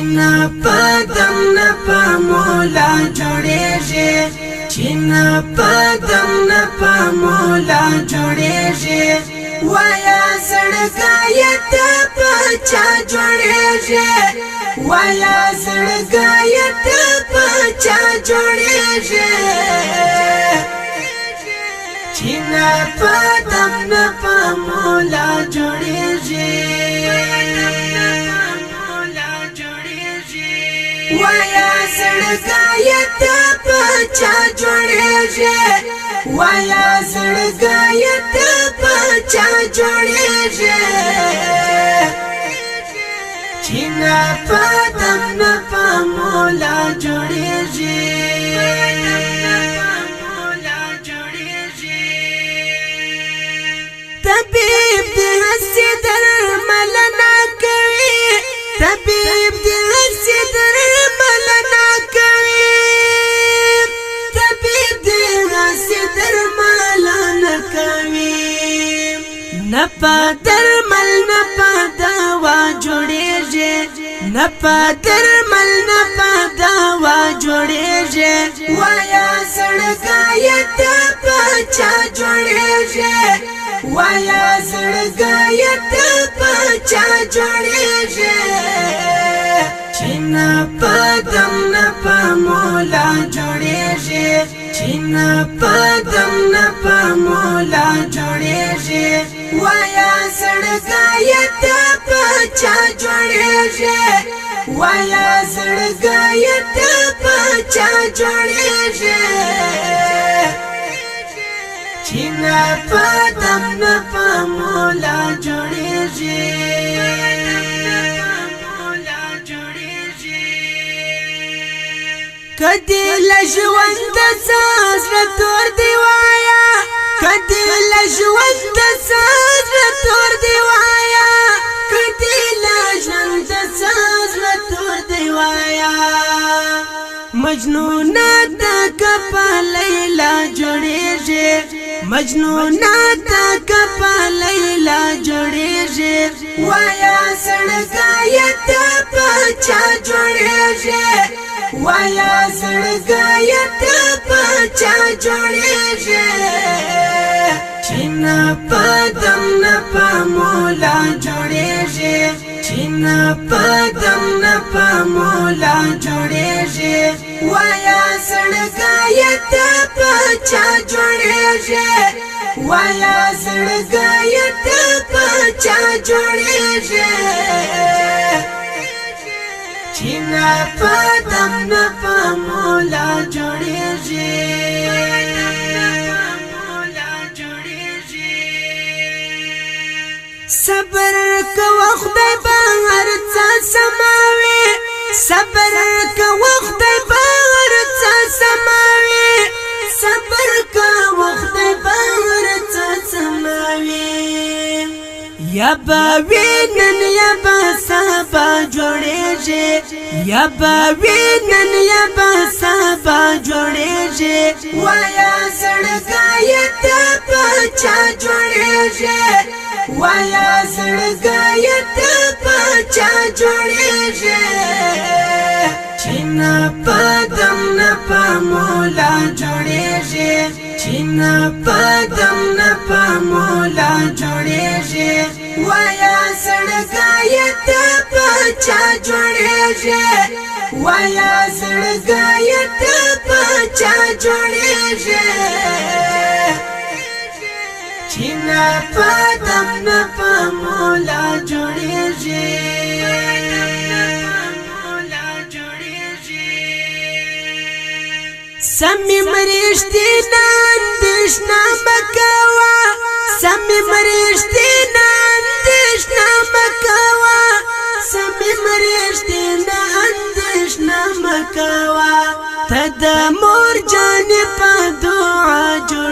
چینا پدم نپا مولا جوڑیږي چینا پدم نپا مولا جوڑیږي وایا زړګایت پچا جوړیږي وایا زړګایت پچا جوړیږي چینا پدم نپا مولا جوړیږي وایا زړګایت پچا جوړیږي وایا زړګایت پچا جوړیږي چینا پدم نپا مولا جوړیږي طبيب دې هسې درمل نه کوي طبيب دې هسې درمل نه کوي طبيب دې هسې درمل نه کوي نه په درمل نه په دوا جوړیږي نه په درمل نه په دوا جوړیږي وایا زړګایت پچا جوړیږي وایا زړګایت پچا جوړیږي چینا پدم نپا مولا جوړیږي چینا پدم نپا مولا جوړیږي وایا زړګایت پچا جوړیږي وایا زړګایت پچا جوړیږي چینا پدم نپا مولا جوړیږي کدی لژوند ساز رتور دی وایا کدی لژوند ساز رتور دی وایا کدی لژوند ساز رتور دی وایا مجنون د کپا لیلا جوړیږي مجنون د کپا لیلا جوړیږي وایا زړګایت پچا جوړیږي وایا زړګایت پچا جوړیږي چینا پدم نپا مولا جوړیږي چینا پدم نپا مولا جوړیږي وایا زړګایت پچا جوړیږي وایا زړګایت پچا جوړیږي چینا پدم نپا مولا جوړیږي صبر کو خدای به هر څه سماوي صبر کو خدای به هر څه سماوي صبر کو خدای به هر څه سماوي یا با وینن یا با سبا جوړیږي یا با وینن یا با سبا جوړیږي وایا زړګایت پچا جوړیږي وایا زړګایت پچا جوړیږي چینا پدم نپا مولا جوړیږي چینا پدم نپا مولا جوړیږي وایا زړګایت پچا جوړیږي وایا زړګایت پچا جوړیږي چینا پدم نپا مولا جوړیږي سمی مرشتي اندیشنا مکوا سمی مرشتي اندیشنا مکوا سمی مرشتي اندیشنا مکوا تد مور